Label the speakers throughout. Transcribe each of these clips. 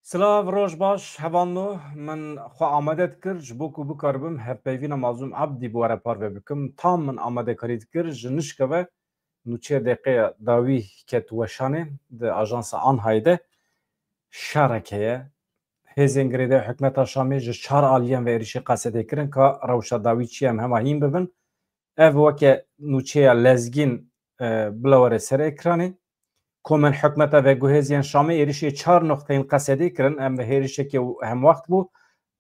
Speaker 1: Slav roj baş hevanno min xwe amade dikir ji bo ku bikaribim hevpeyvîna mazlûm Ebdî bi were parve bikim. Tam min amadekarî dikir ji nişkeve nûçe deqeya dawî ket weşanê di ajansa Anhayê de şereke ye. Hêzên girêdayî hikûmeta Şamê ji çar aliyên ve êrişî qesedê kirin ka rewşa dawî çi em hema hîn bibin. Ev weke nûçeya lezgîn bila were ser ekranê. Komên hikûmeta veguhêziyên Şamê êrişê çar noxteyên qesedê kirin em bi hêrişekê hemwext bû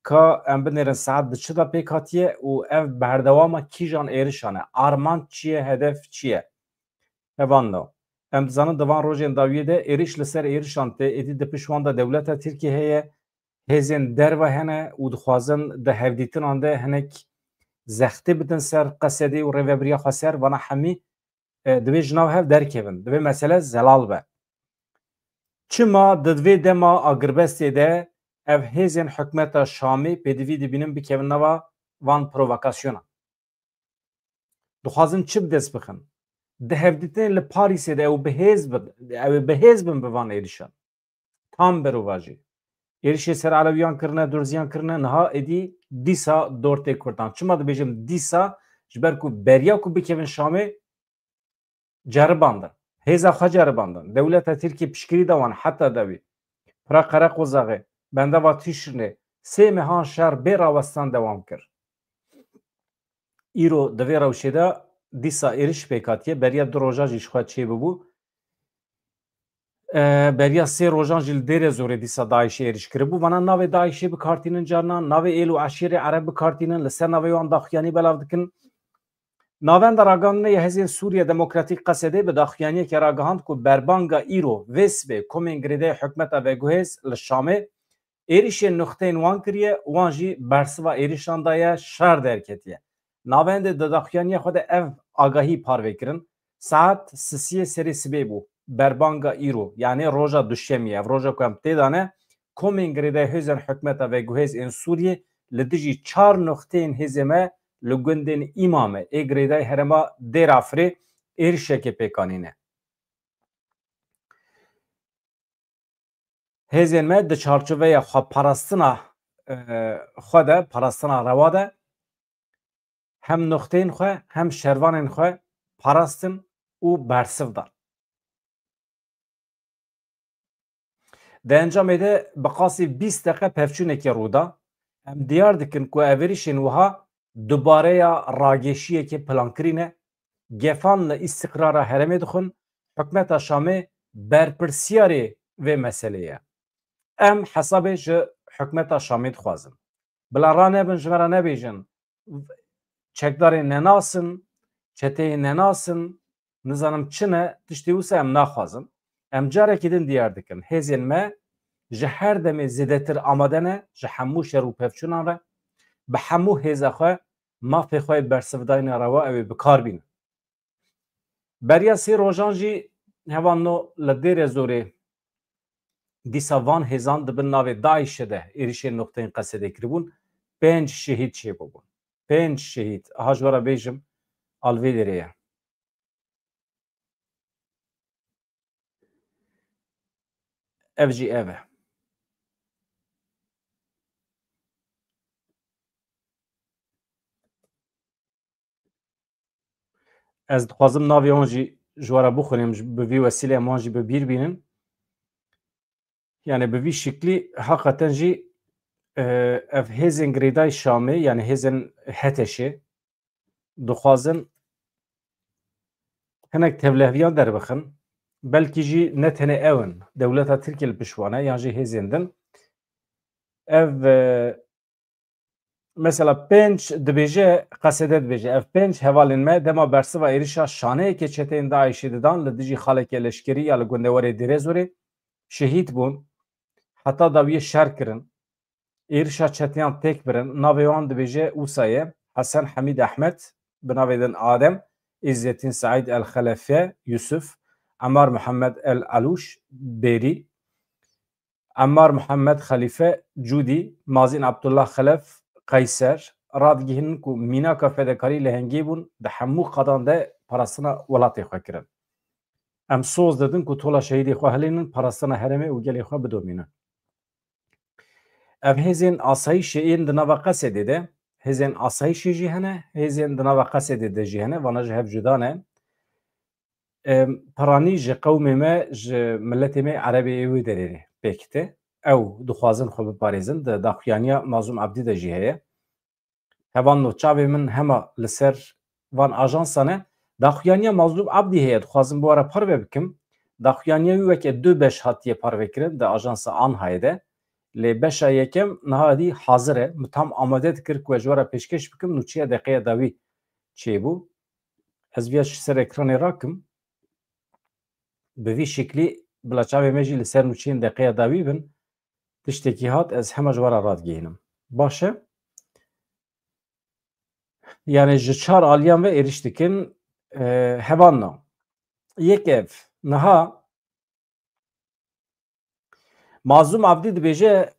Speaker 1: ka em binêrin saet di çi da pêk hatiye û ev berdewama kîjan êrişan e. Arman çi ye, hedef çi ye? Hevan da. Em dizanin di van rojên dawiyê de êriş li ser êrişan tê êdî di pişwan da dewleta Tirkiye heye, hêzên derve hene û dixwazin di hevdîtinan de hinek zextê bidin ser qesedê û rêveberiya xwe ser vana hemî divê ji nav hev derkevin. Divê mesele zelal be. Çima di divê dema agirbestê de ev hêzên hikûmeta Şamê pêdivî dibînin bikevin nava van provokasyonan. Dixwazin çi bi dest bixin? Di hevdîtinê li Parîsê de ew bihêz bin bi van êrişan. Tam berûva jî. Êrişê ser Elewiyan kirine, Durziyan kirine, niha êdî dîsa dortê Kurdan. Çima dibêjim dîsa ji ber ku beriya ku bikevin Şamê ceribandin. Hêza xwe ceribandin. Dewleta Tirkiye piştgirî da wan heta dewî. Pira Qereqozaxê, bendeva Tîşinê sê mehan şer bê rawestan dewam kir. Îro di vê rewşê de dîsa êriş pêk hatiye, beriya du rojan jî ji xwe çêbibû. Beriya sê rojan jî li Dêrê Zorê dîsa Daişê êriş kiribû. Vana navê Daişê bikartînin carinan, navê êl û eşîrê Ereb bikartînin, li ser navê wan daxuyanî belav dikin. Navenda ragihandinê ya Hêzên Sûriya Demokratîk Qesedê bi daxuyaniyekê ragihand ku berbanga îro vê sibê komên girêdayî hikûmeta veguhêz li Şamê êrişên noxteyên wan kiriye, wan jî bersiva êrişan daye şer derketiye. Navendê di daxuyaniya xwe de ev agahî parve kirin. Saet sisiyê serê sibê bû. Berbanga îro yani roja duşemî ev roja ku em tê dane komên girêdayî hêzên hikûmeta veguhêz ên Sûriyê li dijî çar noxteyên hêzê me li gundên îmame ê girêdayî herêma Dêra Firê êrişekê pêkanîne. Hêzên me di çarçoveya xweparastina xwe de parastina rewa de hem noxteyên xwe hem şervanên xwe parastin û bersiv dan. Di encamê de bi qasî 20 deqe pevçûnekê rûda em diyar dikin ku ev êrişên wiha dubareya rageşiyekê plankirîne, gefan li îstiqrara herêmê dixwin, hikûmeta Şamê berpirsiyarê vê meselê ye. Em hesabê ji hikûmeta Şamê dixwazin. Bila ranebin ji me re nebêjin çekdarên nenasin, çeteyên nenasin, nizanim çi ne, tiştî wisa em naxwazin. Em carekî din diyar dikin hêzên me ji her demê zêdetir amade ne ji hemû şer û pevçûnan re bi hemû hêza xwe mafê xwe bersivdayîna rewa ew ê bikar bînin. Beriya sê rojan jî hevanno li Dêrê Zorê dîsa van hêzan dibin navê Daişê de êrişên noxteyên qesedê kiribûn, 5 şehîd çêbûbûn. 5 şehîd. Aha ji we re bêjim alvê Dêrê ye. Ev jî ev e. Ez dixwazim navê wan jî ji we re bixwînim bi vî wesileyê em wan jî bi bîr bînin. Yani bi vî şiklî heqeten jî ev hêzên girêdayî Şamê yani hêzên Heteşê dixwazin hinek tevlehiyan derbixin. Belkî jî ne tenê ew in. Dewleta Tirkiye li piştwan e yan jî hêzên din. Ev mesela 5 dibêje qesede dibêje ev 5 hevalên me dema bersiva êrişa şaneyekê çeteyên Daişê didan li dijî xalekê leşkerî ya li gundewerê Dêrê Zorê şehîd bûn. Heta dawiyê şer kirin. Êrişa çeteyan têk birin. Navê wan dibêje Wisa ye. Hesen Hemîd Ehmed bi navê din Adem, İzzettin Saîd El Xelefe Yusuf, Emmar Muhammed El Alûş Bêrî, Emmar Muhammed Xelîfe Cûdî, Mazîn Abdullah Xelef Qeyser radgihînin ku mînaka fedekarî li hengê bûn di hemû qadan de parastina welatê xwe kirin. Em soz didin ku tola şehîdê xwe hilînin parastina herêmê û gelê xwe bidomînin. ev hêzên asayîşê yên di nava Qesedê de hêzên asayîşê jî hene, hêzên di nava Qesedê de jî hene, wana ji hev cuda ne. Piranî ji qewmê me ji milletê me Erebeyê wê derê re pêk te. Ew dixwazin xwe biparêzin, di daxuyaniya Mazlûm Ebdî de jî heye. Hevan nûçavê min hema li ser van ajansa ne, daxuyaniya Mazlûm Ebdî heye, dixwazim bi were parve bikim. Daxuyaniya wî weke du beş hatiye parvekirin di ajansa Anhayê de. Lê beşa yekem niha dî hazir e. Min tam amade dikir ku ji were pêşkeş bikim nûçiya deqeya dawî çêbû. Ez vêya ji ser ekranê rakim. Bi vî şeklî bila çavê me jî li ser nûçiyên deqeya dawî bin. Tiştekî hat ez hema ji were radgihînim. Baş e? Yani ji çar aliyan ve êriş dikin hevan na. Yek ev niha Mazlûm Ebdî dibêje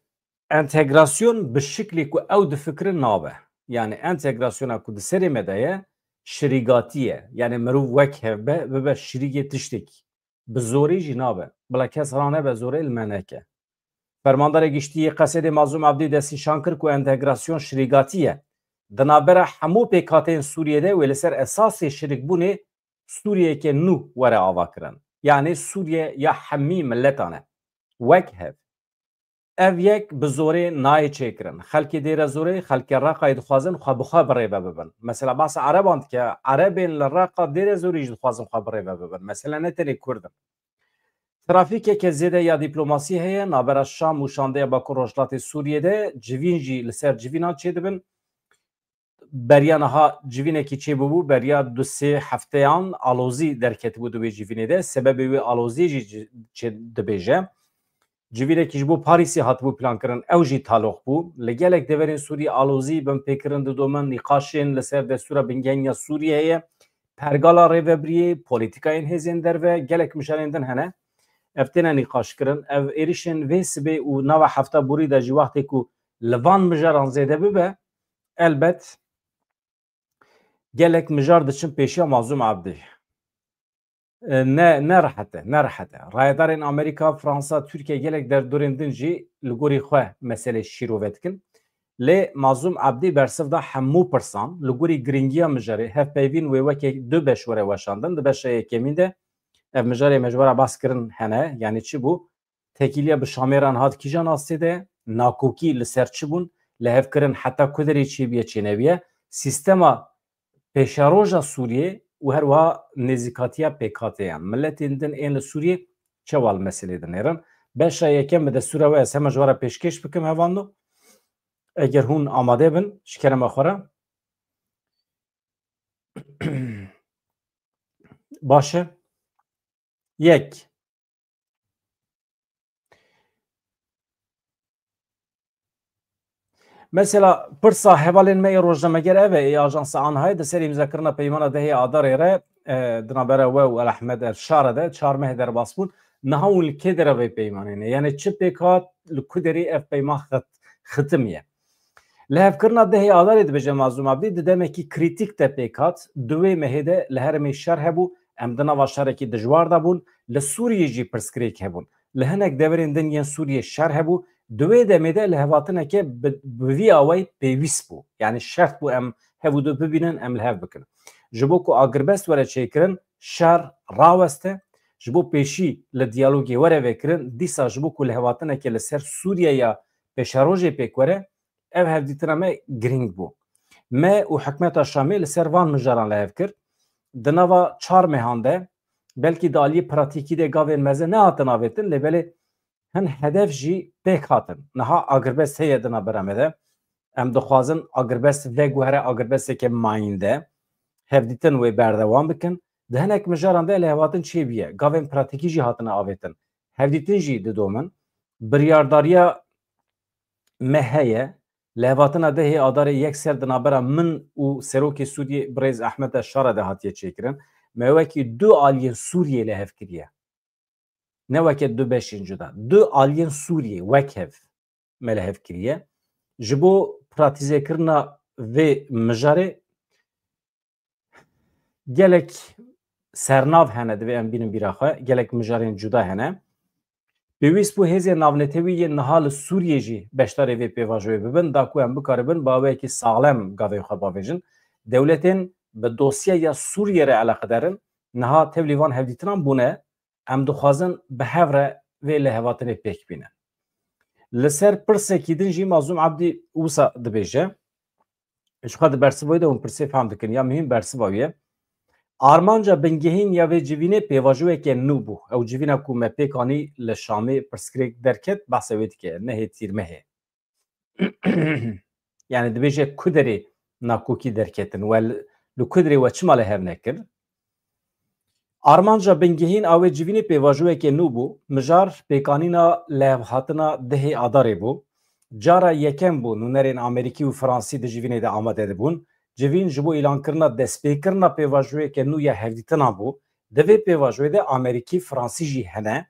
Speaker 1: entegrasyon bi şeklê ku ew difikirin nabe. Yani entegrasyona ku di serê me de ye şirîgatî ye. Yani mirov wek heve bibe şirîgê tiştekî. Bi zorî jî nabe. Bila kes rane be zorê li me neke. Fermandara Giştî Qesedê Mazlûm Ebdî destnîşan kir ku entegrasyon şirîgatî ye. Di navbera hemû pêkhateyên Sûriyê wê li ser esasê şirîkbûnê Sûriyeke nû were ava kirin. Yani Sûriye ya hemî milletan e. Wek hev. Ev yek bi zorê nayê çêkirin. Xelkê dêre zorê, xelkê Raqayê dixwazin xwe bi xwe birêve bibin. Mesela basa Ereban dike, Erebên li Raqa dêre zorî jî dixwazin xwe birêve bibin. Mesela ne tenê Kurdin. Trafîkeke zêde ya dîplomasî heye, navbera Şam û şandeya Bakur Rojhilatê Sûriyêde civîn jî li ser civînan çêdibin. Beriya niha civînekî çêbûbû, beriya du sê hefteyan alozî derketibû di wê civînê de. Sebebê wê alozî jî dibêje. Civînekî ji bo Parîsê hatibû plankirin, ew jî taloq bû. Li gelek deverên Sûrî alozî bin pêkirin di domen nîqaşên li ser destûra bingehîniya Sûriyeyê, pergala rêveberiyê, polîtîkayên hêzên derve, gelek mijarên din hene. Ev têne nîqaşkirin. Ev êrişên vê sibê û nava hefta borî de jî wextê ku li van mijaran zêde bibe, elbet gelek mijar diçin pêşiya Mazlûm Ebdî. Ne rahat e, ne rahat e. Rayedarên Amerîka, Fransa, Türkiye gelek derdorên din jî li gorî xwe meselê şîrove dikin. Lê Mazlûm Ebdî bersiv da hemû pirsan li gorî giringiya mijarê hevpeyvîn wê wekê du beş were weşandin. Di beşa yekemîn de ev mijarê me ji were bas kirin hene. Yani çi bû? Tekîliya bi şamêran hat kîjan astê de nakokî li ser çi bûn? Li hevkirin heta kuderê çêbiye çêneviye. Sîstema pêşaroja Sûriyê û her wiha nêzîkatiya pêkhateyan. Milletên din ên li Sûriyê çewal meselê din êrin. Beşa yekem bi destûra we ez hema ji were pêşkêş bikim hevando. Eger hûn amade bin ji kerema xwe re. Baş e? Yek. Mesela pirsa hevalên me ê rojnameger ev e ajansa Anhayê di ser îmzakirina peymana dehê adarê re di navbera we û Elahmed Erşarê de çar meh derbas bûn. Niha hûn li kê dere vê peymanê ne? Yani çi pêk hat li ku derê ev peyman xitimiye. Li hevkirina dehê adarê dibêje Mazlûm Ebdî di demekî krîtîk de pêk hat. Di wê mehê de li herêmê şer hebû, em di nava şerekî dijwar da bûn. Li Sûriyê jî pirsgirêk hebûn. Li hinek deverên din yên Sûriyê şer hebû. Di wê demê de li hevatineke bi vî awayî pêwîst bû. Yani şert bû em hevû du bibînin, em li hev bikin. Ji bo ku agirbest were çêkirin, şer raweste. Ji bo pêşî li diyalogê were vekirin, dîsa ji bo ku li hevatineke li ser Sûriyeya pêşerojê pêk were, ev hevdîtina me giring bû. Me û hikûmeta Şamê li ser van mijaran li hev kir. Di nava çar mehan de belkî di aliyê pratîkî de gavên meze nehatin avêtin, lê belê hin hedef jî pêk hatin. Niha agirbest heye di navbera me de. Em dixwazin agirbest veguhere agirbesteke mayînde hevdîtin wê berdewam bikin. Di hinek mijaran de li hevatin çêbiye. Gavên pratîkî jî hatine avêtin. Hevdîtin jî didomin. Biryardariya me heye. Li hevatina dehê adarê yek ser di navbera min û serokê Sûriyê Birêz Ehmed Erşarê de hatiye çêkirin. Me wekî du aliyên Sûriyê li hev kiriye. Ne weke du beşên cuda. Du aliyên Sûriyê wek hev me li hev kiriye. Ji bo pratîzekirina vê mijarê gelek sernav hene divê em bînin bîra xwe, gelek mijarên cuda hene. پێویست بوو هێزێ ناونەتەوی نەهال سووریە ژی بەشدارێ vê pêvajoyê bibin da ku em bikaribin baweyekî salem gavê xwe bavêjin dewletên bi dosyeya Sûriyê re eleqedarin niha tevlî van hevdîtinan bûne em dixwazin bi hev re vê li hevatinê pêk bîne. Li ser pirsekî din jî Mazlûm Ebdî wisa dibêje ji xwe di bersivayê de hûn pirsê fehm dikin ya mihîm bersiva wî ye armanca bingehîn ya vê civînê pêvajoyekê nû bû ew civîna ku me pêk anî li Şamê pirskirêk derket behsa wê dike nehê tîrmehê yani dibêje ku derê nakokî derketin we li ku derê we çima li hev nekir armanca bingehîn a wê civînê pêvajoyekê nû bû mijar pêkanîna lehevhatina dihê adarê bû cara yekem bû nûnerên Amerîkî û Fransî di civînê de amade dibûn civîn ji bo îlankirina destpêkirina pêvajoyeke nû ya hevdîtina bû di vê pêvajoyê de Amerîkî Fransî jî hene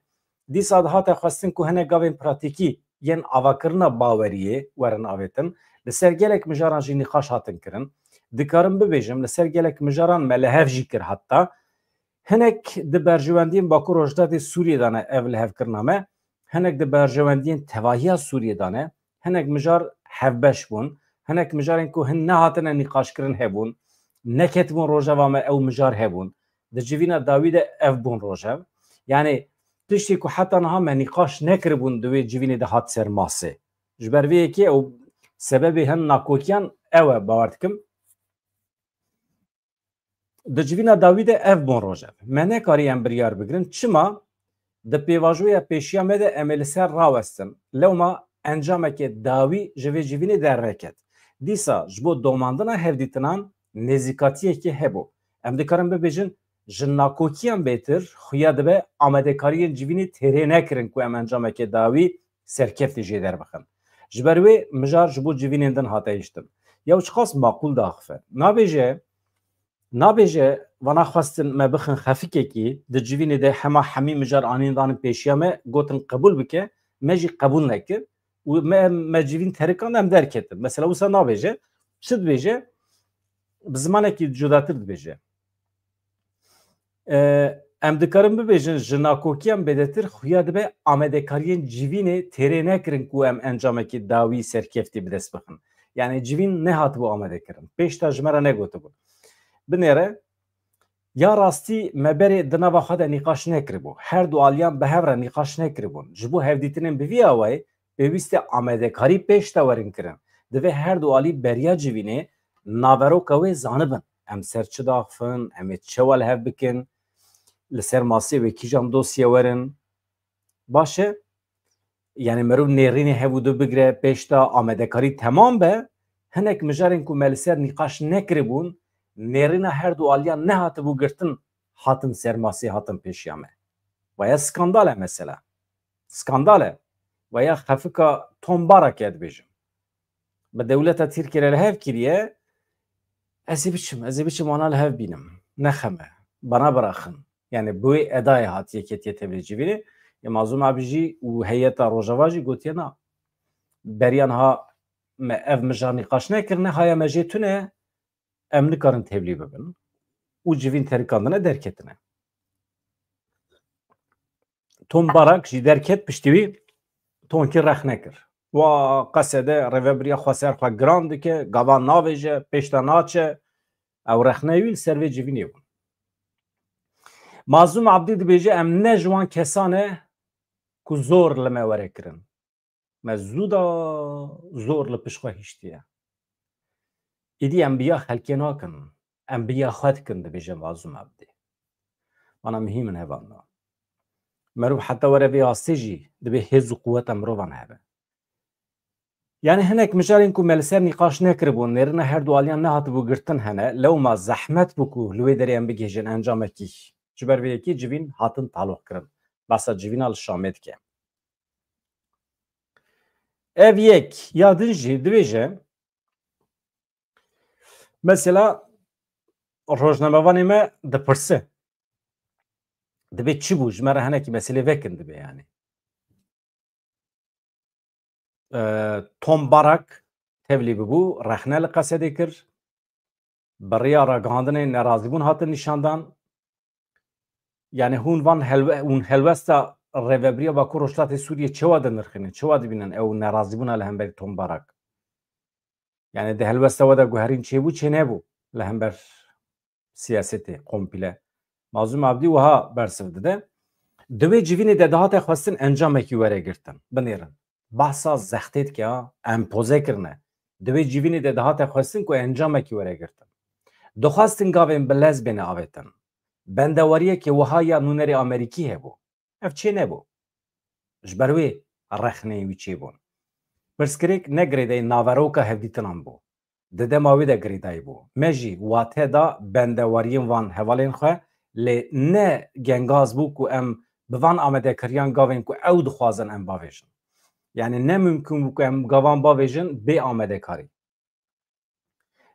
Speaker 1: dîsa dihate xwestin ku hinek gavên pratikî yên avakirina baweriyê werin avêtin li ser gelek mijaran jî nîqaş hatin kirin dikarim bibêjim li ser gelek mijaran me li hev jî kir heta hinek di berjewendiyên Bakur Rojdatê Sûriyê de ne ev li hevkirina me hinek di berjewendiyên tevahiya Sûriyê de ne hinek mijar hevbeş bûn hinek mijarên ku hin nehatine nîqaşkirin hebûn neketibûn rojeva me ew mijar hebûn di civîna dawî de ev bûn rojev yani tiştî ku heta niha me nîqaş nekiribûn di wê civînê de hat ser masê ji ber vê yekê ew sebebê hin nakokiyan ew e bawer dikim di civîna dawî de ev bûn rojev me nekarî em biryar bigirin çima di pêvajoya pêşiya me de em ê li ser rawestin lewma encameke dawî ji vê civînê derveket dîsa ji bo domandina hevdîtinan nêzîkatiyekê hebû em dikarin bibêjin ji nakokiyan bêtir xuya dibe amadekariyên civînê têrê nekirin ku em encameke dawî serkeftê jê derbixin ji ber wê mijar ji bo civînên din hate hiştin ya çi qas maqûl daxife nabêje vana xwestin me bixin xefîkekî di civînê de hema hemî mijar anîn danin pêşiya me gotin qebûl bike me jî qebûl nekir û me civîn terikan em derketin mesela wisa nabêje çi dibêje bi zimanekî cudatir dibêje em dikarin bibêjin ji nakokiyan bêdetir xuya dibe amadekariyên civînê têrê nekirin ku em encamekî dawî serkeftî bi dest bixin yani civîn nehatibû amadekirin pêş ta ji me re negotibû binêre ya rastî me berê di nava xwe de nîqaş nekiribû her du aliyan bi hev re nîqaş nekiribûn ji bo hevdîtinên bi vî awayê pêwîst e amadekarî pêş te werin kirin divê her du alî beriya civînê naveroka wê zanibin em ser çi daxivin em ê çi we li hev bikin li ser masê wê kîjan dosye werin baş e yani merov nêrînê hebû du bigire pêş te amadekarî temam be hinek mijarên ku me li ser nîqaş nekiribûn nêrîna her du aliyan nehatibû girtin hatin ser masê hatin pêşiya me veya skandal e mesela skandal e veya xefika tombareke dibêjim bi dewleta Tirkiye li hev kiriye ez ê biçim wana li hev bînim nexeme bana biraxin yani bu edayê hatiye ketiye tevlî civînê ya Mazlûm Ebdî jî û heyeta Rojava jî gotiye na beriyan ha me ev mijar nîqaş nekirine haya me jê tune em nikarin tevlî bibin û civîn terikandine derketine tombarak jî derket piştî wî tonkî rex nekir wa qesede rêveberiya xweser xwe giran dike gavan navêje pêş te naçe ew rexnewî li ser vê civînê bûn Mazlûm Ebdî dibêje em ne ji wan kesan e ku zor li me were kirin me zû da zor li pişt xwe hîştiye êdî em biya xelkê nakin em biya xwe dikin dibêje Mazlûm Ebdî wana mihîm in hevan da merov heta were vê astê jî dibe hêz û quweta mirovan hebe yani hinek mijarên ku me li ser nîqaş nekiribûn nêrîna her du aliyan nehatibû girtin hene lewma zehmet bû ku li wê derê em bigêjin encamekî ji ber vê yekî civîn hatin taloq kirin besa civîna li Şamê dike ev yek ya din jî dibêje mesela rojnamevanê me dipirse dibe çi bû ji me re hinekî meselê vekin dibe yani tombarak tevlî bibû rexne li qesedê kir beriya ragihandinê nerazîbûn hatin nîşandan yani hûn van hûn helwesta rêveberiya Bakur Rojhilatê Sûriyê çawa dinirxînin, çawa dibînin ew nerazîbûna li hemberî tombarak. Yani di helwesta we de guherîn çêbû çê nebû li hember siyasetê komple. Mazlûm Abdî wiha bersiv dide. Di wê civînê de dihate xwestin encamekî were girtin. Binêrin. Behsa zextê dike ha, empoze kirine. Di wê civînê de dihate xwestin ku encamekî were girtin. Dixwastin gavên bi lezbêne avêtin. Bendewariyekê wiha ya nûnerê Amerîkî hebû. Ev çê nebû. Ji ber wê rexneyê wî çêbûn. Pirsgirêk ne girêdayê naveroka hevdîtinan bû. Di dema wê de girêdayî bû. Me jî watê da bendewariyên van hevalên xwe lê ne gengaz bû ku em bi van amedekiriyan gavên ku ew dixwazin em bavêjin. Yani ne mümkün bû ku em gavan bavêjin bê amedekarî.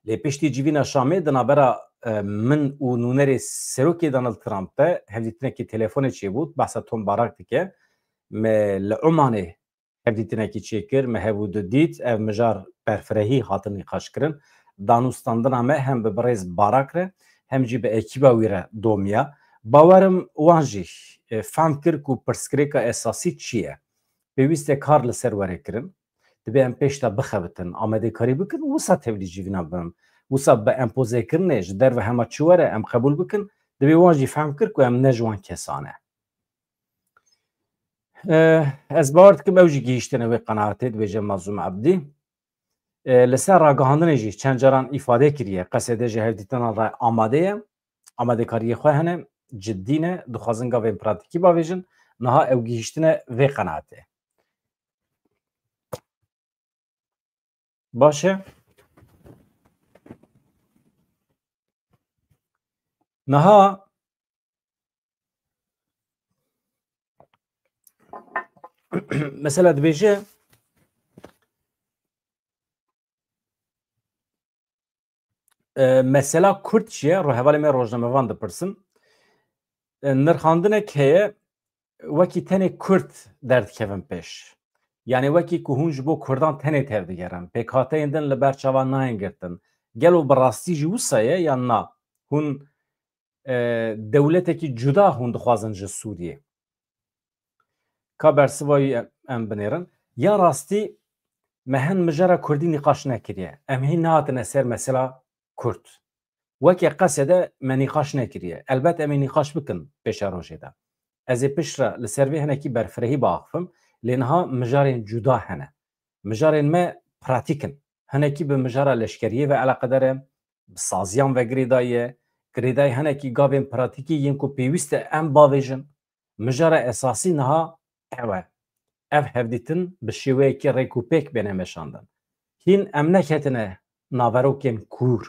Speaker 1: Lê piştî civîna Şamê di navbera min û nûnerê Serokê Donald Trump de hevdîtinekî telefonê çêbû, behsa tombarak dike. Me li Omanê hevdîtinekî çêkir, me hevû didît, ev mijar berfirehî hatin nîqaşkirin. Danûstandina me hem bi birêz barak re, hem jî bi ekîba wî re domiya. Bawerim wan jî fehm kir ku pirsgirêka esasî çi ye? Pêwîst e kar li ser were kirin, dibe em pêş de bixebitin, amedekarî bikin, wisa tevlî civîna bin. Wisa bi empozêkirinê ji derve hema çi were em qebûl bikin, dibe wan jî fehm kir ku em ne ji wan kesan e. Ez bawer dikim ew jî gihîştine wê qenaetê dibêje Mazlûm Abdî. Li ser ragihandinê jî çend caran îfade kiriye, qesedê ji hevdîtinan re amade ye, amedekariyê xwe hene, ciddî ne, dixwazin gavên pratikî bavêjin, niha ew gihîştine vê qenaetê. Baş e? Niha mesela dibêje mesela Kurd çi ye? Rûhevalê me rojnamevan dipirsin. Nirxandinek heye wekî tenê Kurd derdikevin pêş. Yani wekî ku hûn ji bo Kurdan tenê tev digerin. Pêkhateyên din li ber çavan nayên girtin. Gelo bi rastî jî wisa ye yan na? Hûn dewletekî cuda hûn dixwazin ji Sûriyê. Ka bersiva wî em binêrin. Ya rastî me hin mijara Kurdî nîqaş nekiriye. Em hîn nehatine ser mesela Kurd. Wekî qesede me nîqaş nekiriye. Elbet em ê nîqaş bikin pêşa rojê de. Ez ê piştre li ser vê hinekî berfirehî biaxivim, lê niha mijarên cuda hene. Mijarên me pratik in. Hinekî bi mijara leşkeriyê ve eleqedar e, bi saziyan ve girêdayê, girêdayê hinekî gavên pratikî yên ku pêwîst e em bavêjin. Mijara esasî niha ew e. Ev hevdîtin bi şêweyekî rêkûpêk bêne meşandin. Hîn em neketine naverokên kûr.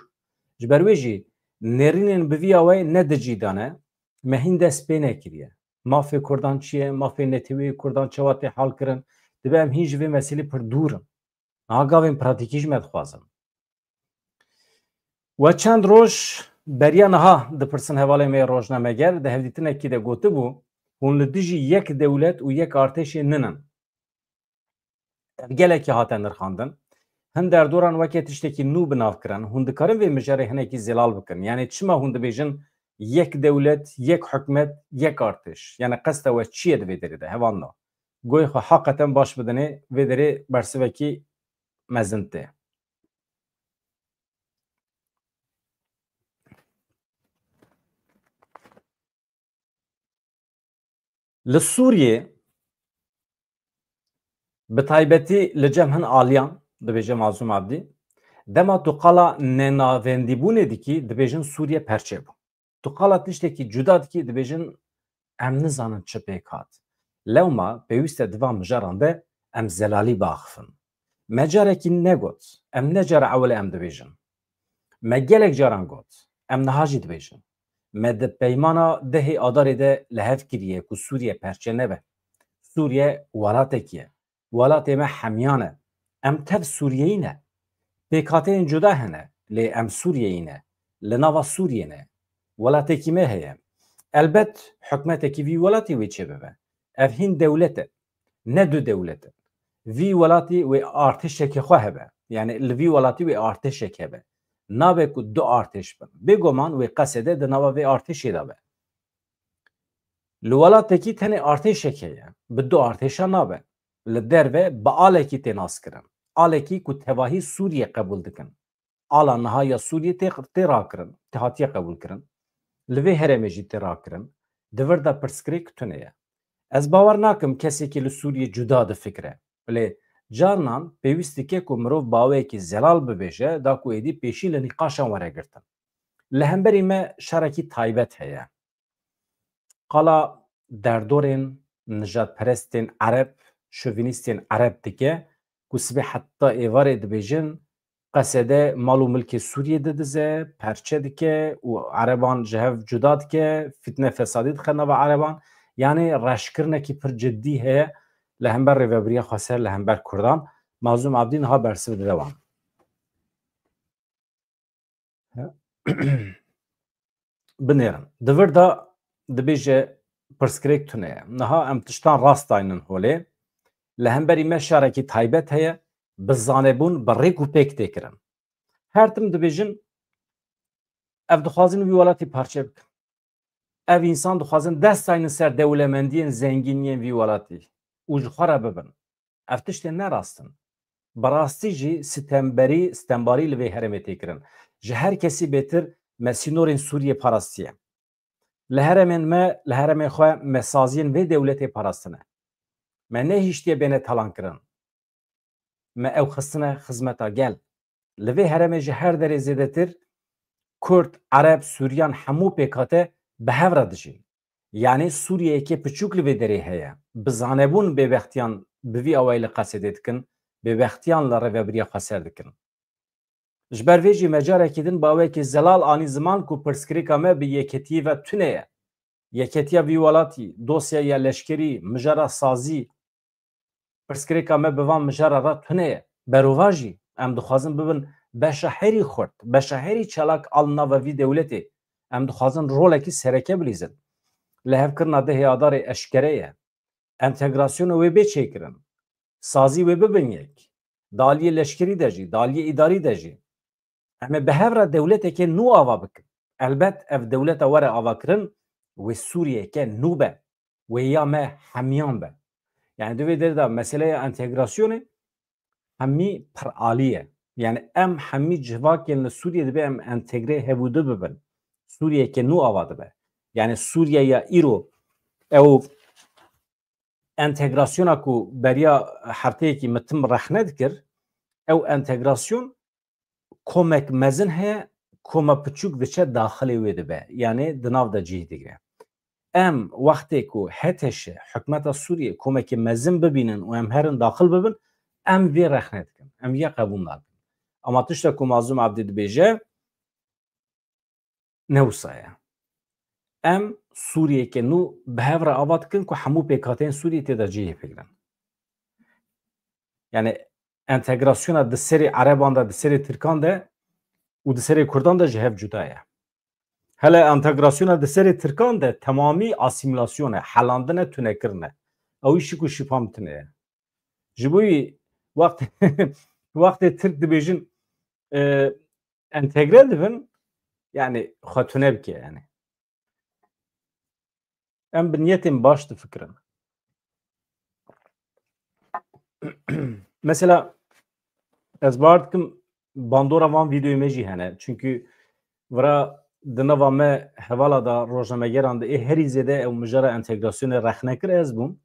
Speaker 1: Ji ber wê jî nêrînên bi vîya we ne dicîdane, me hîn dest pê nekiriye. Mafê Kurdan çi ye? Mafê netewê Kurdan çawa tê hal kirin? Dibe em hîn ji vê meselê pir dûr in. Niha gavên pratikî jî me dixwazin. We çend roj beriya niha dipirsin hevalê me rojnameger, di hevdîtinekî de gotibû hûn li dijî yek dewlet û yek artêşê ninin. Gelekî hate nirxandin. Hin derdoran wekê tiştekî nû binav kirin, hûn dikarin vê mijarê hinekî zelal bikin. Yani çima hûn dibêjin yek dewlet, yek hikûmet, yek artêş. Yani qesta we çi ye di vê derê de? Hevan na. Goy xwe heqeten baş bidinê, vê derê bersivekî mezin tê. Li Sûriyê bi taybetî li cem hin aliyan dibêje Mazlûm Abdî, dema tu qala nenavendîbûnê dikî dibêjin Sûriye perçe bû. Tu qala tiştekî cuda dikî dibêjin em nizanin çi pêk hat. Lewma pêwîst e divan mijaran de em zelalî biaxivin. Me carekî negot, em ne cara ewle em dibêjin. Me gelek caran got, em niha jî dibêjin. Me di peymana dehê adarê de li hev kiriye ku Sûriye perçe nebe. Sûriye welatekî ye. Welatê me hemiyan e. Em tev Sûriyeyî ne. Pêkhateyên cuda hene, lê em Sûriyeyî ne. Li nava Sûriyê ne. Welatekî me heye. Elbet hikûmetekî vî welatî wê çêbibe. Ev hîn dewlet e. Ne du dewlet e. Vî welatî wê artêşekê xwe hebe. Yani li vî welatî wê artêşek hebe. Nabe ku du artêş bin. Bêguman wê qesede di nava vê artêşê de be. لوالاتێکی تەنێ ئارتێشێکەیە بدو ئارتێشە نابێ لە دەرێ بە ئالێکی تێناسکردن ئالێکی ku tevahî Sûriye qebûl dikin ala nihaya Sûriye tê rakirin tê hatiye qebûlkirin li vê herêmê jî tê rakirin di vir de pirskirêk tune ye ez bawer nakim kesekî li Sûriye cuda difikire lê carinan pêwîst dike ku mirov baweyekî zelal bibêje da ku êdî pêşî li nîqaşan weregirtin li hemberî me şerekî taybet heye qala derdorên nijadperestên Ereb şovînîstên Ereb dike ku sibê heta êvarê dibêjin qesede mal û milkê Sûriye didize perçe dike û Ereban ji hev cuda dike fîtne fesadî dixe nava Ereban yanî reşkirinekî pir ciddî heye li hember rêveberiya Xweser li hember Kurdan Mazlûm Abdî niha bersiv dide wan binêrin di vir de dibêje pirskirêk tune ye niha em tiştan rast dayînin holê li hemberî me şarekî taybet heye bi zanebûn bi rêk û pêk têkirin her tim dibêjin ev dixwazin wî welatî parçe bikin ev însan dixwazin dest dayînin ser dewlemendiyên zengîniyên vî welatî û ji xwe re bibin ev tiştên nerastin bi rastî jî stembarî li vê herêmê têkirin ji her kesî bêtir me sînorên Sûriye parastiye li herêmên me li herêmê xwe me saziyên vê dewletê parastine me nehîştiye bêne talankirin me ew xistine xizmeta gel li vê herêmê ji her derê zêdetir Kurd, Ereb, Sûriyan hemû pêkhate bi hev re dijîn yanî Sûriyeyekê piçûk li vê derê heye bi zanebûn bêbextiyan bi vî awayî li qesedê dikin bêbextiyan li rêveberiya Xweser dikin ji ber vê jî me carekî din bawekî zelal anî ziman ku pirskirêka me bi yeketiyî ve tune ye yeketiya vî welatî dosyaya leşkerî mijara sazî pirskirêka me bi van mijara re tune ye berûva jî em dixwazin bibin beşa herî xurt beşa herî çalak al nava vî dewletê em dixwazin rolekî sereke bilîzin li hevkirina dehê adarê eşkere ye entegrasyona wê bê çêkirin sazî wê bibin yek daliyê leşkerî de jî daliyê îdarî de jî em ê bi hev re dewleteke nû ava bikin elbet ev dewleta were avakirin wê Sûriyeke nû be wê ya me hemiyan be yani di vê derê de meseleya entegrasyonê hemî pir alî ye yani em hemî civakên li Sûriye dibe em entegre hebûdî bibin Sûriyeke nû ava dibe yani Sûriyeya îro ew entegrasyona ku beriya hefteyekî mitim rexne dikir ew entegrasyon komek mezin heye koma piçûk diçe daxilê wê dibe yani di nav de cih digre em wextê ku hetêşe hikûmeta Sûriye komekî mezin bibînin û em herin daxil bibin em vê rexne dikin em vê qebûl nakin ama tiştek ku Mazlûm Abdî dibêje ne wisa ye em Sûriyeke nû bi hev re ava dikin ku hemû pêkhateyên Sûriyê tê de cihê fikirin yani entegrasyona di serê Ereban de di serê Tirkan de û di serê Kurdan de ji hev cuda ye hele entegrasyona di serê Tirkan de temamî asîmîlasyon e helandin e tunekirin e ew îşî ku şîfam tune ye ji bo wî wextê Tirk dibêjin entegre dibin yani xwe tune bike yani em bi niyetên baş difikirin mesela ez bar dikim bandora van vîdeoyê me jî hene çünkü vira di nava me hevala da rojnamegeran de ê herî zêde ew mijara entegrasyonê rexnekir ez bûm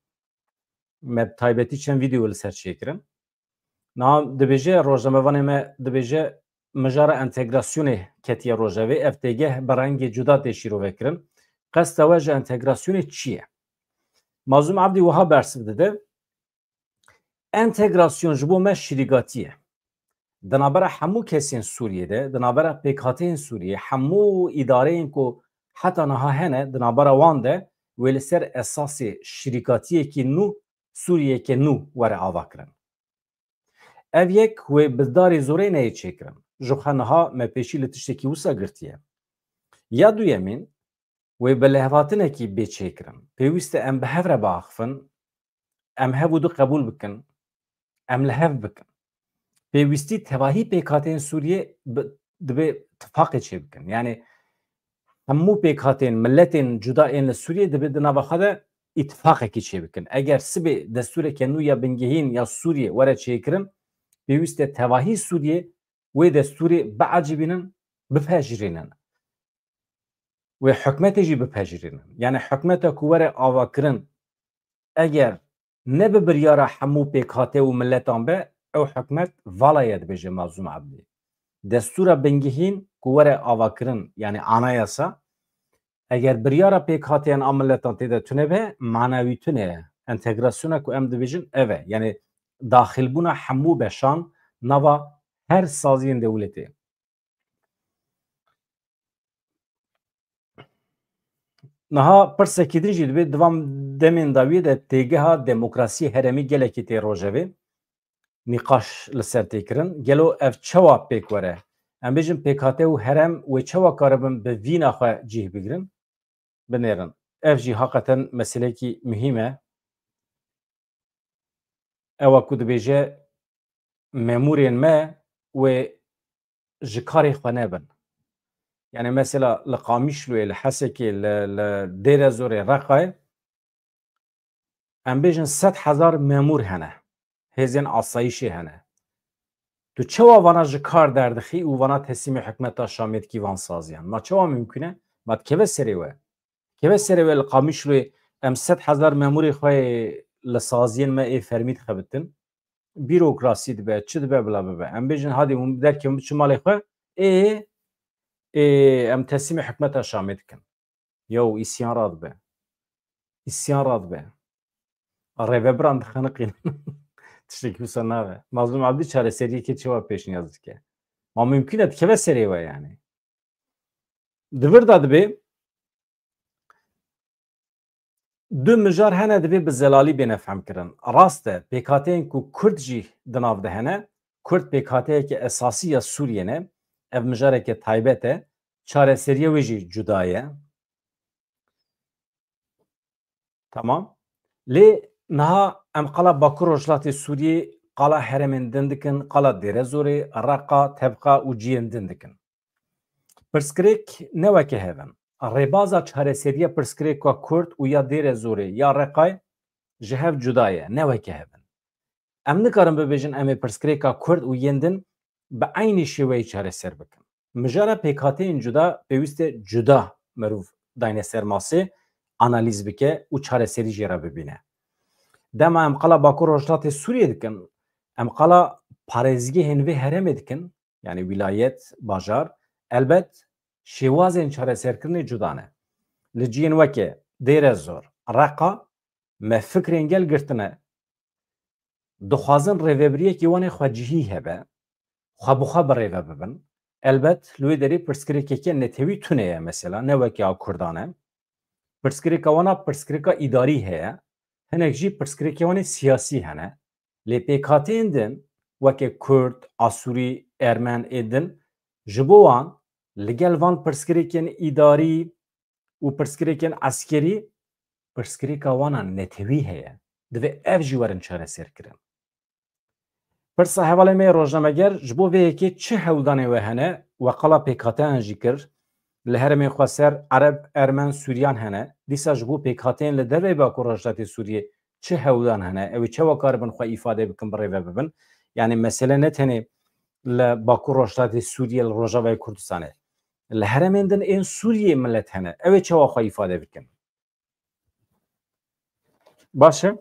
Speaker 1: me taybetî çend vîdeo li ser çêkirin niha dibêje rojnamevanê me dibêje mijara entegrasyonê ketiye rojevê ev têgeh bi rengê cuda tê şîrovekirin qesta we ji entegrasyonê çi ye Mazlûm Abdî wiha bersiv dide entegrasyon ji bo me şîrîgatî ye di navbera hemû kesên Sûriyê de di navbera pêkhateyên Sûriyê hemû îdareyên ku heta niha hene di navbera wan de wê li ser esasê şîrîkatiyekî nû Sûriyeke nû were avakirin ev yek wê bi darê zorê neyê çêkirin ji xwe niha me pêşî li tiştekî wisa girtiye ya duyemîn wê bi lehvatinekî bê çêkirin pêwîst e em bi hev re biaxivin em hev û du qebûl bikin em li hev bikin pêwîstî tevahî pêkhateyên Sûriye dibe tifaqê çê bikin yani همو پێکهاتێن ملەتên cudayên li Sûriyê dibe di nava xwe de îtifaqekî çêbikin. Eger sibê destûrekê nû ya bingehîn ya Sûriyê were çêkirin, pêwîst e tevahî Sûriyê wê destûrê biecibînin, bipejirînin. Wê hikûmetê jî bipejirînin. Yani hikûmeta ku were avakirin eger ne bi biryara hemû pêkhatê û milletan be, ew hikûmet valaye dibêje Mazlûm Ebdî. Destûra bingehîn ku were avakirin yani anayasa eger biryara pêkhatiyên a milletan têde tune be manewî tune ye. Entegrasyona ku em dibêjin ev e. Yani daxilbûna hemû beşan nava her saziyên dewletê. Niha pirsekî din jî dibe divam demên dawiyê de têgeha demokrasiyê heremî gelekî tê rojevê nîqaş li ser têkirin. Gelo ev çawa pêk were? Em bêjin pêkhatê û herem wê çawa karibin bi vîna xwe cih bigirin? Binêrin. Ev jî heqeten meselekî muhîm e. Ewa ku dibêje memûrên me wê ji karê xwe nebin. Yani mesela li Qamişloyê, li Hesekê, li Dêrezorê, Reqayê em bêjin 100,000 memûr hene. Hêzên asayîşê hene. Tu çawa vana ji kar derdixî û vana teslîmê hikûmeta Şamê dikî van saziyan? Ma çawa mümkün e? Ma keve serê we? Keve serê we li Qamişloyê em 100,000 memûrê xwe li saziyên me ê fermî dixebitin? Bîrokrasî dibe, çi dibe bila bibe. Em bêjin hadî hûn derkevin biçin malê xwe em teslîmê hikûmeta Şamê dikin. Yew îsyan radibe. İsyan radibe. Rêvebiran dixeniqîn. Tiştekî wisa nabe. Mazlûm Ebdî çareseriyekê çawa pêşniyaz dike? Ma mümkün e dikeve serê we yani. Di vir de dibe du mijar hene dibe bi zelalî bêne femkirin. Rast e pêkhateyên ku Kurd jî di nav de hene, Kurd pêkhateyekê esasî ya Sûriyê ne, ev mijareke taybet e, çareseriya wê jî cuda ye. Tamam. Lê niha em qala Bakur Rojhilatê Sûriyê qala heremên din dikin, qala Dêrezorê, Reqa, Tebqa û ciyên din dikin. Pirsgirêk ne weke hevin. Rêbaza çareseriya pirsgirêka Kurd û ya Dêrezorê ya Reqayê ji hev cuda ye, ne weke hevin. Em nikarin bibêjin em ê pirsgirêka Kurd û yên din bi aynî şêweyê çareser bikin. Mijara pêkhateyên cuda pêwîst e cuda mirov dayne ser masê analîz bike û çareserî jê re bibîne. Dema em qala Bakur Rojhilatê Sûriyê dikin, em qala parêzgehên vê heremê dikin, yani wilayet, bajar, elbet şêwazên çareserkirinê cuda ne. Li ciyên weke Dêrezor, Reqa me fikrên gel girtine. Dixwazin rêvebiriyekê wanê xwe cihî hebe, xwe bi xwe birêve bibin. Elbet li wê derê pirsgirêkeke netewî tune ye mesela, ne weke a Kurdan e. Pirsgirêka wana pirsgirêka îdarî heye, hinek jî pirsgirêkê wanê siyasî hene. Lê pêkhateyên din weke Kurd, Asûrî, Ermen ê din ji bo wan li gel van pirsgirêkên îdarî û pirsgirêkên eskerî pirsgirêka wana netewî heye. Divê ev jî werin çareserkirin. Pirsa hevalê me rojnameger ji bo vê yekê çi hewldanê we hene we qala pêkhateyan jî kir. Li heremê xwe ser Ereb, Ermen, Sûriyan hene. Dîsa ji bo pêkhateyên li derê Bakur Rojhilatê Sûriyê çi hewldan hene? Ew ê çawa karibin xwe îfade bikin birêve bibin? Yani mesele ne tenê li Bakur Rojhilatê Sûriyê li Rojavayê Kurdistanê. Li heremên din ên Sûriyê millet hene. Ew ê çawa xwe îfade bikin? Baş e?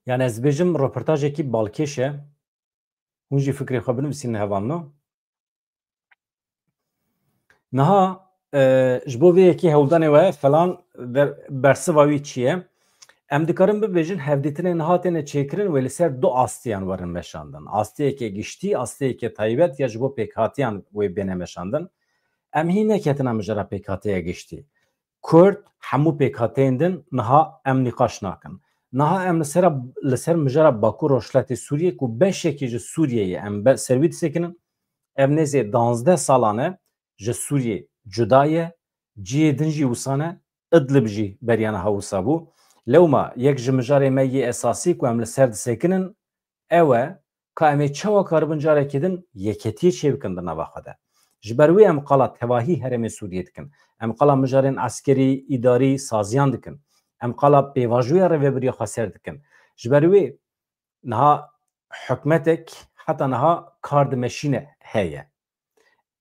Speaker 1: Yani ez bêjim reportajekî balkêş e. Hûn jî fikrê xwe binivîsîne hevalno. Niha ji bo vê yekê hewldanê we falan bersiva wî çi ye? Em dikarin bibêjin hevdîtinên hatine çêkirin wê li ser du astiyan werin meşandin. Astiyeke giştî, astiyeke taybet ya ji bo pêkhatiyan wê bêne meşandin. Em hî neketina mijara pêkhatiya giştî. Kurd hemû pêkhateyên din niha em nîqaş nakin. Niha em li ser mijara Bakur Rojhilatê Sûriyê ku beşekî ji Sûriyeyê em serwî disekinin, ev nêzê 12 salan e ji Sûriyê cuda ye, ciyê din jî wisa ne, Idlib jî beryana hewsa bû. Lewma yek ji mijarê me yê esasî ku em li ser disekinin ew e که امی چوا کاربن جاره کدن یکتی چه بکن در نواخده جبروی ام قلا تواهی هرم سوریه دکن ام قلا مجارن عسکری اداری سازیان دکن ام قلا بیواجوی روبری خسر دکن جبروی نها حکمتک حتی نها کارد مشینه هیه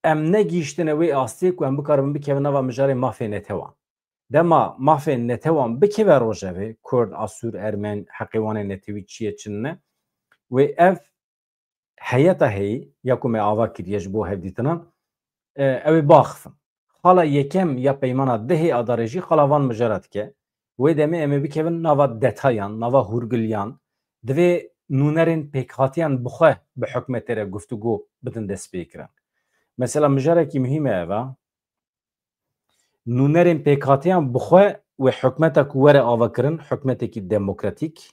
Speaker 1: ام نگیشتنه وی آستی که ام بکارم بکیون نوا مجاره مافی نتوان دما مافی نتوان بکیو روژه کرد آسور ارمن حقیوان نتوی چیه چنه و اف حیاته هی یکم آوا کریش بو هفدیتنا اوی باخفن حالا یکم یا پیمانا دهی آدارجی خلاوان مجرد که و دمی امی بکیون نوا دتایان نوا هورگلیان دوی نونرین پیکاتیان بخواه به حکمت را گفتگو بدن دست بیکرن مثلا مجرد که مهمه اوه نونرین پیکاتیان بخواه و حکمتا کوور آوا کرن حکمتی که دموکراتیک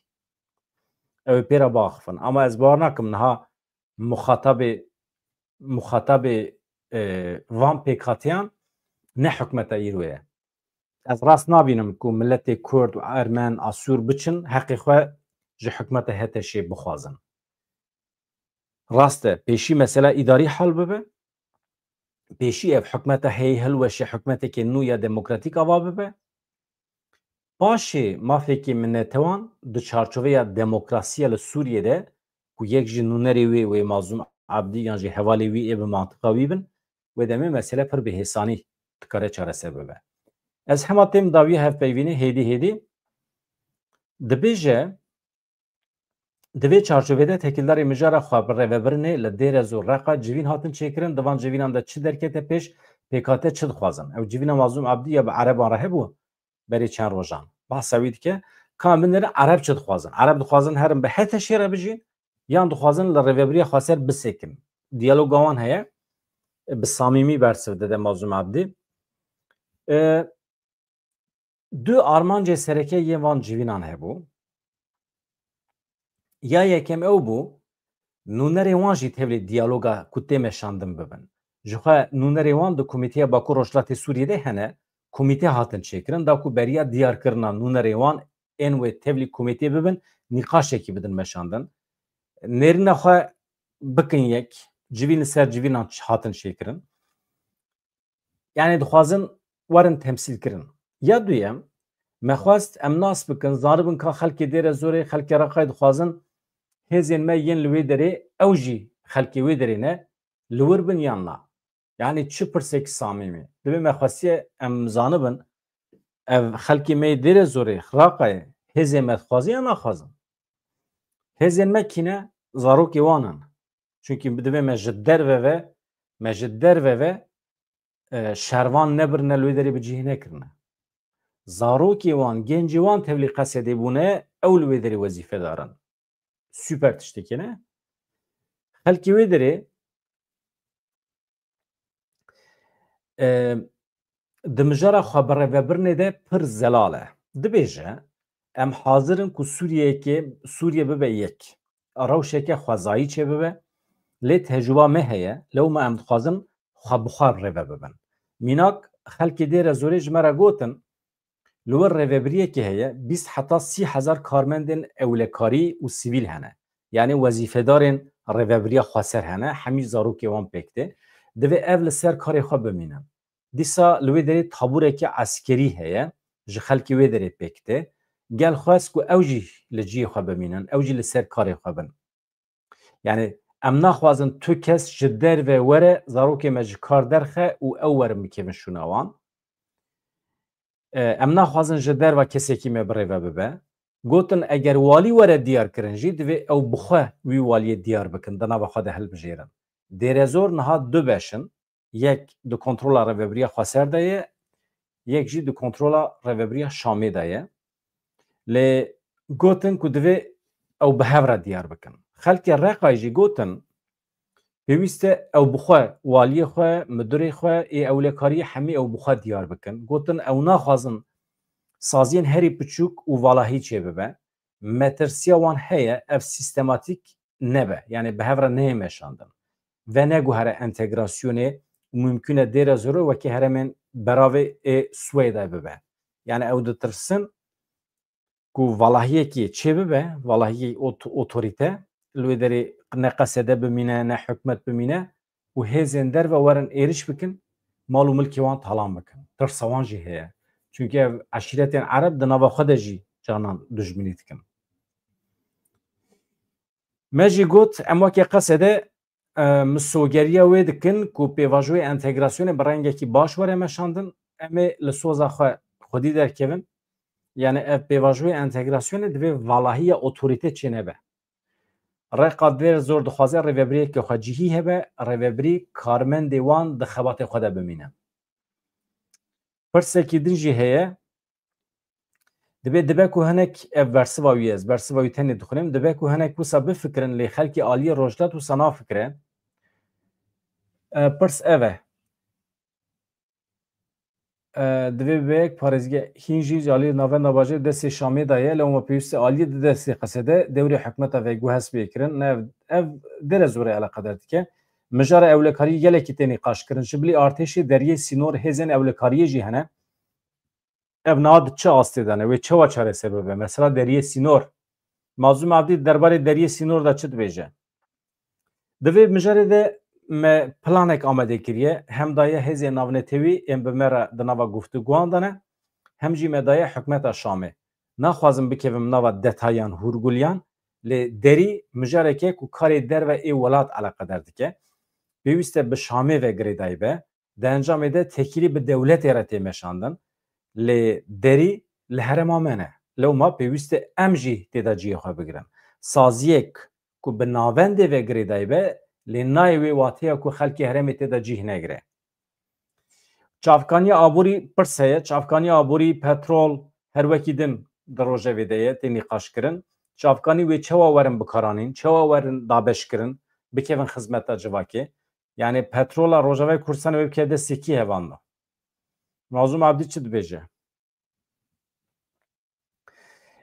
Speaker 1: اوی پیرا باخفن اما از بار نکم نها مخاطب وان پیکاتیان نه حکمت ایرویه از راست نبینم که ملت کرد و ارمن آسور بچن حقی خواه جه حکمت هتشی بخوازن راسته پیشی مثلا اداری حل ببه پیشی اف حکمت هی هلوش حکمت که نو یا دموکراتیک آوا ببه باشه ما فکر من نتوان دو چارچوبه یا دموکراسی لسوریه ده که یک جنونری وی و مازوم عبدی یعنی حوالی وی به منطقه وی بن و دمی مسئله پر به حسانی تکاره چاره سببه از همه تیم داوی هف پیوینه هیدی دبیجه دوی چارچوبه ده تکیلدار مجاره خواب روبرنه لدیر زور رقا جوین هاتن چکرن دوان جوین هم ده چه درکته پیش پیکاته چه دخوازن او جوین مازوم عبدی یا به عربان راه بو بری چند روزان بحث وید که کامل عرب چه دخوازن عرب دخوازن هرم به حتی شیره بجین یان دخوازن لروبری خاصر بسکن دیالوگوان هیا به صمیمی برسفده ده مازوم عبدی دو آرمانجه سرکه یه وان جوینان هبو یا یکم او بو نونری وان جی تبلی دیالوگا کتی مشاندن ببن جوخه نونری وان دو کمیته باکو روشلات سوریه ده هنه کمیته هاتن چکرن دا کو بریا دیار کرنا نونری وان ان و تبلی کمیته ببن نقاشه کی بدن مشاندن نرنه خو بکن یک جوین سر جوین هاتن چکرن yani dixwazin warin temsil kirin ya duyem mexwast em nas bikin zanibin ka xelkê dêre zorê xelkê Reqayê dixwazin hêzên me yên li wê derê ew jî xelkê wê derê ne li wir bin yan na yani çi pirsekî samîmî divê mexwestiye em zanibin ev xelkê me dêre zorê Reqayê hêzên me dixwazin ya naxwazin hêzên me kîne zarokê wan in çünkü divê me ji derve ve شروان نبرنه لوی داری به جهنه کرنه زاروکی وان گنجی وان تبلیغ قصدی بونه او لوی داری وظیفه دارن سوپر تشتکی نه خلکی وی داری دمجارا خبره و برنه ده پر زلاله دبیجه ام حاضرن که سوریه ببه یک روشه که خوازایی چه ببه لی تجربه مهیه لو ما ام خوازن بخار ربه ببن میناک خلکی دیر زوری جمره گوتن لور رببریه که هیه 20 حتی 30,000 کارمندن اولکاری و سیویل هنه یعنی وظیفه دارن رببریه خاصر هنه همیش زاروکی وان پکته دوی اول سر کاری خواب بمینم دیسا لوی داری تابوره که عسکری هیه جه خلکی وی داری پکته گل خواست که اوجی لجی خواب بمینن اوجی لسر کاری خوابن یعنی ام نخوازن تو کس جدر و وره زاروکی مجکار درخه و او ورم بکیون شونوان ام نخوازن جدر و کسی که مبره و ببه گوتن اگر والی وره دیار کرنجی دوی او بخواه وی والی دیار بکن دنا بخواه ده حل بجیرن دیرزور نها دو بشن یک دو کنترولا روبریا خاسر دایه یک جی دو کنترولا روبریا شامی دایه لی گوتن که دوی او بهوره دیار بکن خلک رقای جی گوتن پیوسته او بخواه والی خواه مدری خواه ای اولکاری همی او بخواه دیار بکن گوتن او نخوازن سازین هری پچوک و والاهی چه ببه مترسیا وان هیه اف سیستماتیک نبه یعنی به هفره نهیمشاندن و نگو هر انتگراسیونه ممکنه دیر زوره و که هرمین براوه سویده ببه یعنی او دترسن که والاهیه که چه ببه والاهیه اوتوریته لوی نه قصده بمینه نه حکمت بمینه و هێزên derve werin êriş bikin mal û milkê wan talan bikin tirsa wan jî heye çunku ev eşîretên ereb di nava xwe de jî canan dijminî dikin me jî got em wekî qesede misogeriya wê dikin ku pêvajoyê entegrasyonê bi rengekî baş were meşandin em ê li soza xwe xwedî derkevin yani ev pêvajoyê entegrasyonê divê valahiya otorîte çê nebe Reqa dêr zor dixwaze rêveberiyekê xwe cihî hebe rêveberî karmendê wan di xebatê xwe de bimîne pirsekî din jî heye dibe ku hinek ev bersiva wî ez bersiva wî tenê dixwînim dibe ku hinek wisa bifikirin lê xelkê aliyê rojdat wisa nafikire pirs ev e divê bibêyek parêzge hîn jî aliyê navenda bajêr destê Şamê da ye lewma pêwîstî aliyê di destê qesede dewrê hikûmeta vêgû hespê kirin ev dere zor e eleqedar dike mijara ewlekariyê gelekî tê nîqaş kirin ji bilî artêşê deriyê sînor hêzên ewlekariyê jî hene ev niha di çi astê de ne wê çawa çareser bibe mesela deriyê sînor mazlûm Abdî derbarê deriyê sînor da çi dibêje divê mijarê de me planek amade kiriye hem daye hêzên navnetewî ên bi me re di nava guftiguan de ne hem jî me daye hikûmeta Şamê naxwazim bikevim nava detayan hûrgulyan lê derî mijareke ku karê derve ê welat eleqedar dike pêwîst e bi Şamê vegirê dayibe di encamê de tekîlî bi dewletê re tê meşandin lê derî li herêma me ne lewma pêwîst e em jî têda ciyê xwe bigirin saziyek ku bi navendê vegirê dayibe lê nayê wê watiya ku xelkê herêmê têda cih negire çavkaniya aborî pirs heye çavkaniya aborî petrol her wekî din di rojevê de ye tê nîqaşkirin çavkanî wê çawa werin bikaranîn çawa werin dabeşkirin bikevin xizmeta civakê yani petrola Rojavayê Kurdistanê wê bike destê kî hevan da mazlûm Abdî çi dibêje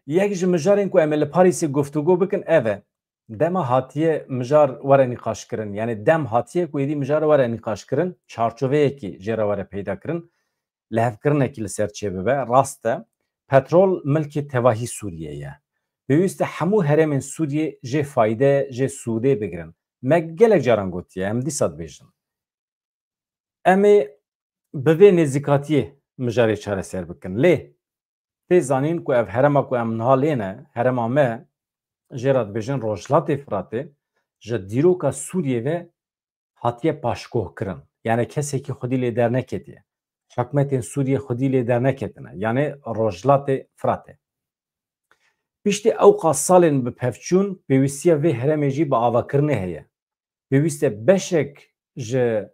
Speaker 1: yek ji mijarên ku em ê li Parîsê guftûgû bikin ev e dema hatiye mijar were nîqaşkirin yani dem hatiye ku êdî mijar were nîqaşkirin çarçoveyekî jê re were peyda kirin lehevkirinekî li ser çê bibe rast e petrol milkê tevahî Sûriyê ye pêwîst e hemû herêmên Sûriyê jê fayde jê sûdê bigirin me gelek caran gotiye em dîsa dibêjin em ê bi vê nêzîkatiyê mijarê çareser bikin lê tê zanîn ku ev herema ku em niha lê ne herema me jê ra dibêjin Rojhilatê Firatê ji dîroka Sûriyê ve hatiye paşgohkirin yani kesekî xwedî lê derneketiye hikûmetên Sûriyê xwedî lê derneketine yani Rojhilatê Firatê piştî ewqa salên bi pevçûn pêwîstiya vê herêmê jî bi avakirinê heye pêwîst e beşek ji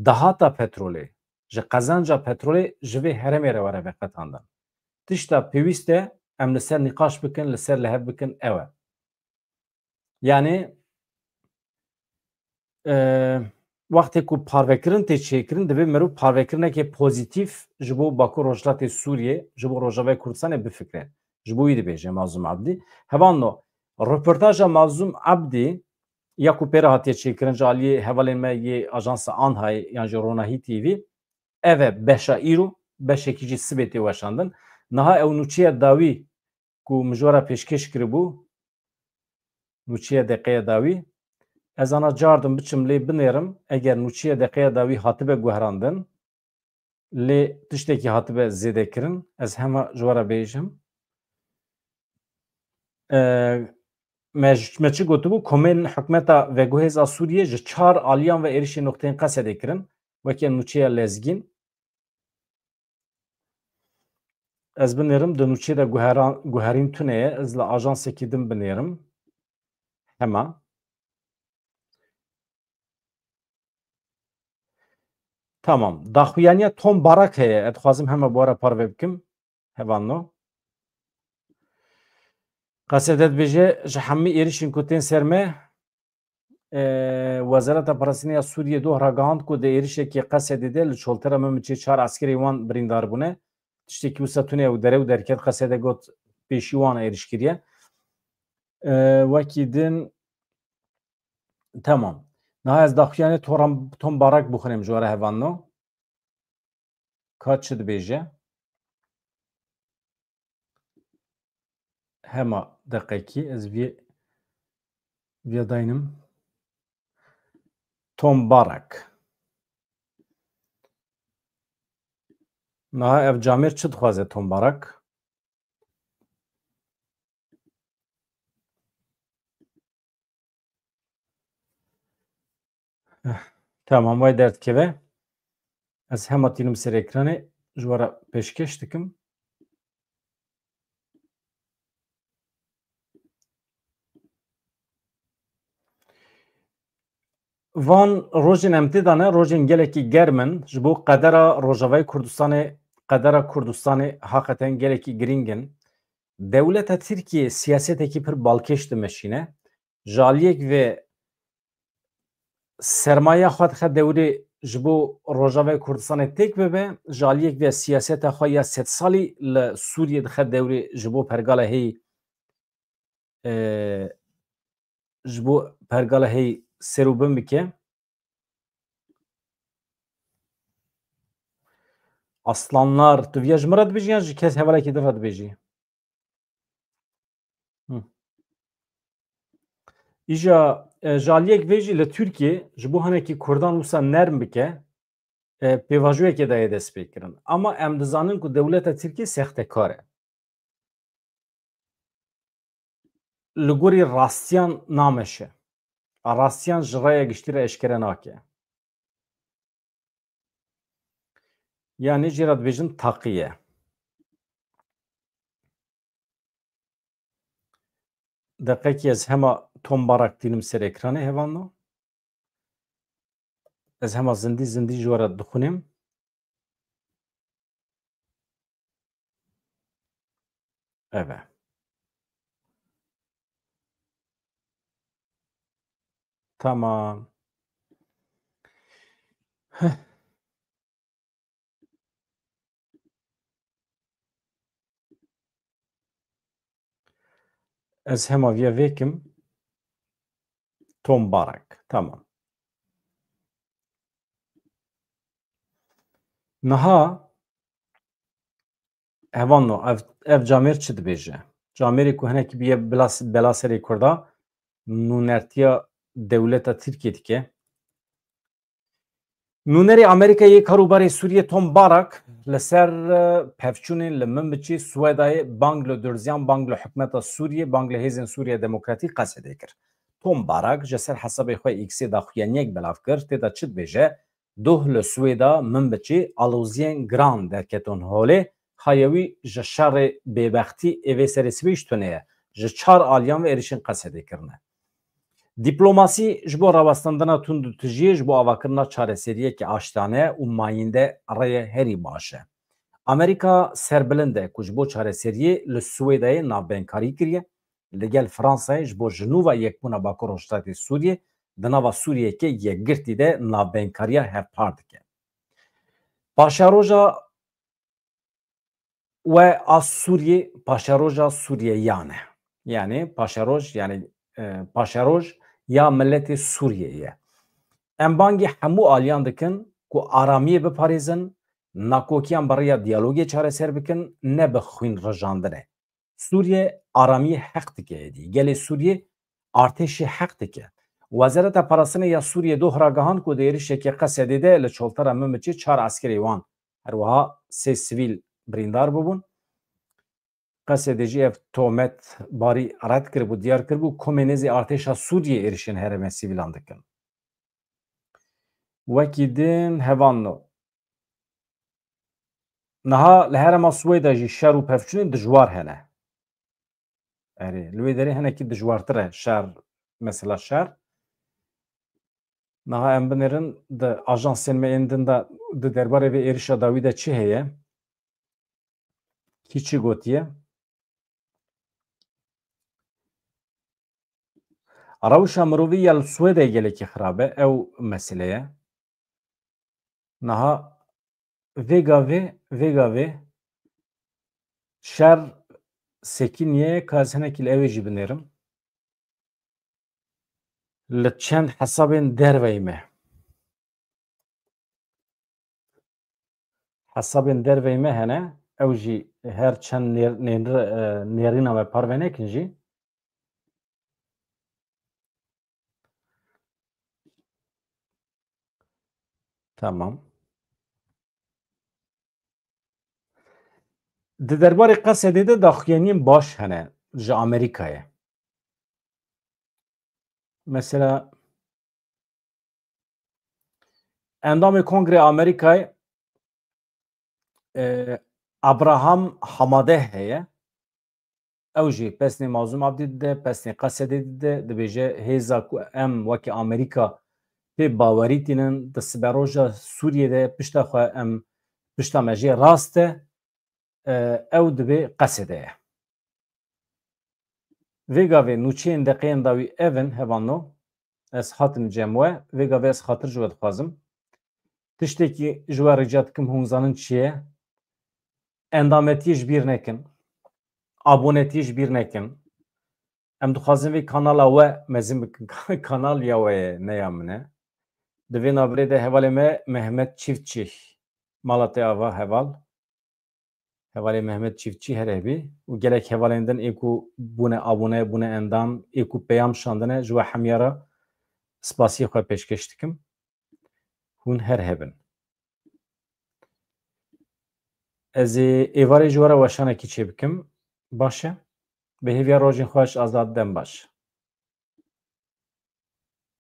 Speaker 1: dahata petrolê ji qezanca petrolê ji vê herêmê re were veqetandin tişta pêwîst e em li ser nîqaş bikin li ser lihev bikin ew e yani wextê ku parvekirin tê çêkirin divê mirov parvekirinekê pozîtîf ji bo Bakur Rojhilatê Sûriyê ji bo Rojavayê Kurdistanê bifikre ji bo wî dibêje Mazlûm Abdî hevano reportaja Mazlûm Abdî ya ku pêra hatiye çêkirin ji aliyê hevalên me yê ajansa Anhayê yan ji Ronahî TV ev e beşa îro beşekî jî sibê tê weşandin niha ew nûçeya dawî ku min ji we re pêşkêş kiribû nûçeya deqeya dawî ez ana cardim biçim lê binêrim eger nûçeya deqeya dawî hatibe guherandin lê tiştekî hatibe zêdekirin ez hema ji we re bêjim me çi gotibû komên hikûmeta veguhêza Sûriyê ji çar aliyan ve êrişên noxteyên Qesedê kirin wekî nûçeya lezgîn ez binêrim di nûçeyê de guherîn tune ye ez li ajansekî din binêrim hema tamam daxuyaniya Tom Barak heye ez dixwazim hema bi we re parve bikim hevano Qesede dibêje ji hemû êrişên ku tên ser me Wezareta Parastinê ya Sûriyê doh ragihand ku di êrişekê Qesedê de li çoltera Mimiçê çar askerê wan birîndar bûne tiştekî wisa tune û dere û derket Qesede got pêşî wan êriş kiriye wekî din tamam niha ez daxuyanê Tom Barak bixwînim ji we re hevano ka çi dibêje hema deqekî ez vê Viyadayınım. Tombarak. Naha ev camêr çi dixwaze tombarak? Tamam vay derdkeve. Ez hema tînim ser ekranê ji were pêşkeş dikim. Van rojên em tê dane rojên gelekî germ in ji bo qedera Rojavayê Kurdistanê qedera Kurdistanê haqeten gelekî giring in. Dewleta Tirkiye siyasetekî pir balkêş dimeşîne. Ji aliyek vê sermaya xwe dixe dewrê ji bo Rojavayê Kurdistanê têk bibe, ji aliyek vê siyaseta xwe ya sed salî li Sûriyê dixe dewrê ji bo pergala heyî ji bo pergala heyî serûbin bike. Aslanlar tu vêya ji min re dibêjî yan ji kes hevalekî din re dibêjî? İja ji aliyek vê jî li Tirkiye ji bo hinekî Kurdan wisa nerm bike pêvajoyekê daye dest pê kirin. Ama em dizanin ku dewleta Tirkiye sextekar e. Li gorî rastiyan nameşe. Rastiyan ji raya giştî re eşkere nake. Yani jê re dibêjin taqî ye. Deqekî ez hema tombarak tînim ser ekranê hevano. Ez hema zindî zindî ji were dixwînim. Eve. Tamam. Ez hema vêya vêkim. Tombarak. Tamam. Niha hevano ev camêr çi dibêje? Camêrê ku hinekî bîye bela serê Kurda nûnertiya dewleta Tirkiye dike. Nûnerê Amerîkayê karûbarê Sûriye Tombarak li ser pevçûnên li min biçî Swêdayê bang li Durziyan bang li hikûmeta Sûriye bang li Hêzên Sûriya Demokratîk qesedê kir. Tombarak ji ser hesabê xwe X'ê da xuyaniyek belav kir têda çi dibêje duh li Swêda min biçî aloziyên giran derketin holê haya wî ji şerê bêbextî evê serê swêj tune ye ji çar aliyan ve êrişên qesedê kirine. Dîplomasî ji bo rawestandina tund û tijî ji bo avakirina çareseriyekê aştane û mayînde rêya herî baş e. Amerîka serbilind e ku ji bo çareseriyê li Swêdayê navbenkarî kiriye li gel Fransayê ji bo jinûva yekbûna Bakur Rojhilatê Sûriyê di nava Sûriyeyekê yekgirtî de navbenkariya hevpar dike. Paşaroja we a Sûriyê paşaroja Sûriyeyan e. Yani paşaroj yani paşaroj ya milletê Sûriyeyê. Em bangê hemû aliyan dikin ku aramiyê biparêzin, nakokiyan bi rêya diyalogê çareser bikin, ne bi xwîn rijandinê. Sûriye aramiyê heq dike êdî. Gelê Sûriye artêşê heq dike. Wezareta Parastinê ya Sûriye doh ragihand ku di êrişekê Qesedê de li çoltera min biçî çar askerê wan her wiha sê sivîl birîndar bibûn. Qesedê jî ev tohmet barî red kiribû diyar kiribû komê artêşa Sûriyê êrişên herêma sivîlan dikin. Wekî din hevano. Niha li herêma Swêda jî şer û pevçûnên dijwar hene. Erê li wê derê hinekî dijwartir e şer mesela şer. Niha em binêrin di ajansên me ên din de di derbarê vê êrişa dawî de çi heye? Kî çi gotiye? Rewşa mirovî ya li Swêdayê gelekî xirab e ew mesele ye. Niha vêga vê şer sekiniye ka ez hinekî li ew ê jî binêrim. Li çend hesabên derveyî me. Hesabên derveyî me hene ew jî her çend nêrîna me parve nekin jî Tamam. Di derbarê Qesedê de daxuyaniyên baş hene ji Amerîkayê. Mesela endamê Kongrê Amerîkayê Abraham Hamadeh heye. Ew jî pesnê Mazlûm Abdî dide, pesnê Qesedê dide, dibêje hêza ku em wekî Amerîka pê bawerî tînin di siberoja Sûriyê de pişta xwe em pişta me jê rast e ew dibê Qesedê ye. Vê gavê nûçeyên deqeyên dawî ev in hevano ez hatim cem we vê gavê ez xatir ji we dixwazim. Tiştekî ji we rica dikim hûn zanin çi ye? Endametiyê ji bîr nekin. Abonetiyê ji bîr nekin. Em dixwazin vê kanala we mezin bikin. Kanal ya we ye neya min e. Di vê navberê de hevalê me Mehmet Çiftçi. Mala te ava heval. Hevalê Mehmet Çiftçi here bî û gelek hevalên din ê ku bûne abone, bûne endam, ê ku peyam şandine ji we hemyara spasiyê xwe pêşkeş dikim. Hûn her hebin. Ez ê êvarê ji we re weşanekî çê bikim. Baş e? Bi hêviya rojên xweş azad dem baş.